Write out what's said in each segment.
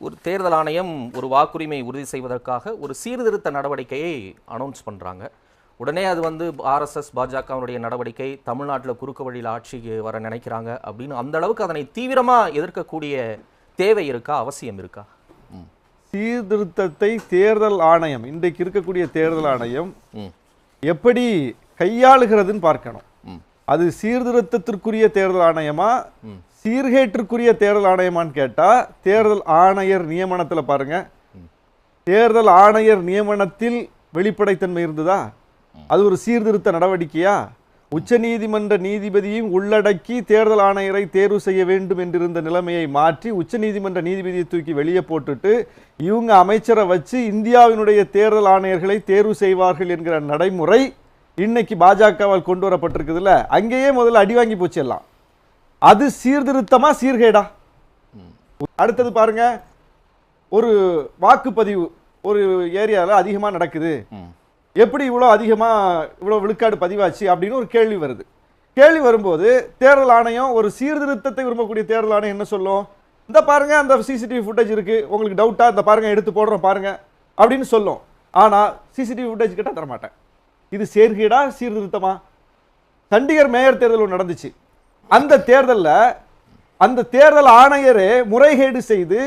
ஒரு தேர்தல் ஆணையம் ஒரு வாக்குரிமை உறுதி செய்வதற்காக ஒரு சீர்திருத்த நடவடிக்கையை அனௌன்ஸ் பண்ணுறாங்க. உடனே அது வந்து ஆர்எஸ்எஸ் பாஜகவுடைய நடவடிக்கை, தமிழ்நாட்டில் குறுக்கு வழியில் ஆட்சிக்கு வர நினைக்கிறாங்க அப்படின்னு அந்த அளவுக்கு அதனை தீவிரமாக எதிர்க்கக்கூடிய தேவை இருக்கா, அவசியம் இருக்கா? சீர்திருத்தத்தை தேர்தல் ஆணையம், இன்றைக்கு இருக்கக்கூடிய தேர்தல் ஆணையம் எப்படி கையாளுகிறதுன்னு பார்க்கணும். அது சீர்திருத்தத்திற்குரிய தேர்தல் ஆணையமா சீர்கேட்டிற்குரிய தேர்தல் ஆணையமான்னு கேட்டா, தேர்தல் ஆணையர் நியமனத்துல பாருங்க, தேர்தல் ஆணையர் நியமனத்தில் வெளிப்படைத்தன்மை இருந்ததா? அது ஒரு சீர்திருத்த நடவடிக்கையா? உச்ச நீதிமன்ற நீதிபதியும் உள்ளடக்கி தேர்தல் ஆணையரை தேர்வு செய்ய வேண்டும் என்றிருந்த நிலைமையை மாற்றி உச்ச நீதிமன்ற நீதிபதியை தூக்கி வெளியே போட்டுட்டு இவங்க அமைச்சரை வச்சு இந்தியாவினுடைய தேர்தல் ஆணையர்களை தேர்வு செய்வார்கள் என்கிற நடைமுறை இன்னைக்கு பாஜகவால் கொண்டு வரப்பட்டிருக்குதுல்ல, அங்கேயே முதல்ல அடி வாங்கி போச்சு எல்லாம். அது சீர்திருத்தமா சீர்கேடா? அடுத்தது பாருங்க, ஒரு வாக்குப்பதிவு ஒரு ஏரியாவில் அதிகமாக நடக்குது, எப்படி இவ்வளோ அதிகமாக இவ்வளோ விழுக்காடு பதிவாச்சு அப்படின்னு ஒரு கேள்வி வருது. கேள்வி வரும்போது தேர்தல் ஆணையம், ஒரு சீர்திருத்தத்தை விரும்பக்கூடிய தேர்தல் ஆணையம் என்ன சொல்லும்? இந்த பாருங்க, அந்த சிசிடிவி ஃபுட்டேஜ் இருக்கு, உங்களுக்கு டவுட்டா இந்த பாருங்க எடுத்து போடுறோம் பாருங்க அப்படின்னு சொல்லும். ஆனால் சிசிடிவி ஃபுட்டேஜ் கேட்டால் தரமாட்டேன். இது சீர்கேடா சீர்திருத்தமா? சண்டிகர் மேயர் தேர்தல் நடந்துச்சு. அந்த தேர்தலில் அந்த தேர்தல் ஆணையரே முறைகேடு செய்து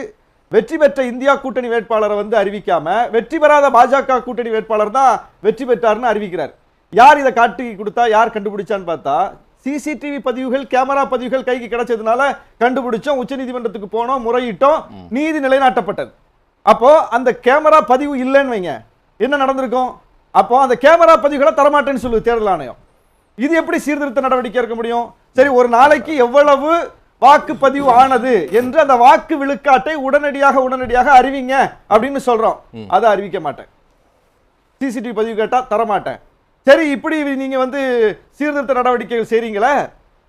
வெற்றி பெற்ற இந்தியா கூட்டணி வேட்பாளரை வந்து அறிவிக்காம வெற்றி பெறாத பாஜக கூட்டணி வேட்பாளர் தான் வெற்றி பெற்றார்னு அறிவிக்கிறார். யார் இதை காட்டி கொடுத்தா, யார் கண்டுபிடிச்சான்னு பார்த்தா, சிசிடிவி பதிவுகள், கேமரா பதிவுகள் கைக்கு கிடைச்சதுனால கண்டுபிடிச்சோம், உச்ச நீதிமன்றத்துக்கு போனோம், முறையிட்டோம், நீதி நிலைநாட்டப்பட்டது. அப்போ அந்த கேமரா பதிவு இல்லைன்னு வைங்க, என்ன நடந்திருக்கும்? அப்போ அந்த கேமரா பதிவுகளை தரமாட்டேன்னு சொல்லுது தேர்தல் ஆணையம். இது எப்படி சீர்திருத்த நடவடிக்கை இருக்க முடியும்? சரி, ஒரு நாளைக்கு எவ்வளவு வாக்குப்பதிவு ஆனது என்று அந்த வாக்கு விழுக்காட்டை உடனடியாக அறிவிங்க அப்படின்னு சொல்றோம். அதை அறிவிக்க மாட்டேன். சிசிடிவி பதிவு கேட்டா தரமாட்டேன். சரி, இப்படி நீங்க வந்து சீர்திருத்த நடவடிக்கைகள் செய்றீங்களே,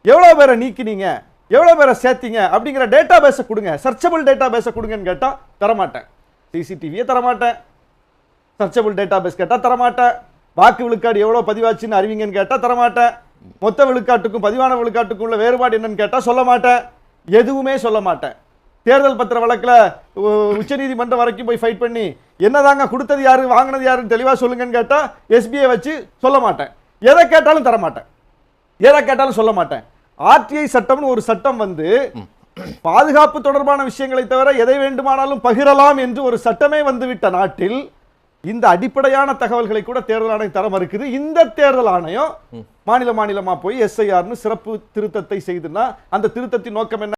எவ்வளவு பேரை நீக்கினீங்க, எவ்வளவு பேரை சேர்த்தீங்க அப்படிங்கிற டேட்டா பேஸை கொடுங்க, சர்ச்சபிள் டேட்டா பேஸை கொடுங்கன்னு கேட்டா தரமாட்டேன். சிசிடிவியை தரமாட்டேன், சர்ச்சபிள் டேட்டா பேஸ் கேட்டா தரமாட்டேன், வாக்கு விழுக்காடு எவ்வளவு பதிவாச்சுன்னு அறிவிங்கன்னு கேட்டா தரமாட்டேன், மொத்த விழுக்காட்டுக்கும் பதிவான விழுக்காட்டுக்கும் உள்ள வேறுபாடு என்னன்னு கேட்டா சொல்ல மாட்டேன், எதுவுமே சொல்ல மாட்டேன். தேர்தல் பத்திர வழக்குல உச்ச நீதிமன்றம் வரைக்கும் போய் ஃபைட் பண்ணி என்னதாங்க கொடுத்தது யாரு வாங்கினது யாருன்னு தெளிவா சொல்லுங்கன்னு கேட்டா எஸ்பிஐ வச்சு சொல்ல மாட்டேன். எதை கேட்டாலும் தரமாட்டேன், எதை கேட்டாலும் சொல்ல மாட்டேன். ஆர்டிஐ சட்டம்னு ஒரு சட்டம் வந்து பாதுகாப்பு தொடர்பான விஷயங்களை தவிர எதை வேண்டுமானாலும் பகிரலாம் என்று ஒரு சட்டமே வந்துவிட்ட நாட்டில் இந்த அடிப்படையான தகவல்களை கூட தேர்தல் ஆணையம் தர மறுக்குது. இந்த தேர்தல் ஆணையம் மாநிலமா போய் எஸ்ஐஆர்னு சிறப்பு திருத்தத்தை செய்துன்னா அந்த திருத்தத்தின் நோக்கம் என்ன?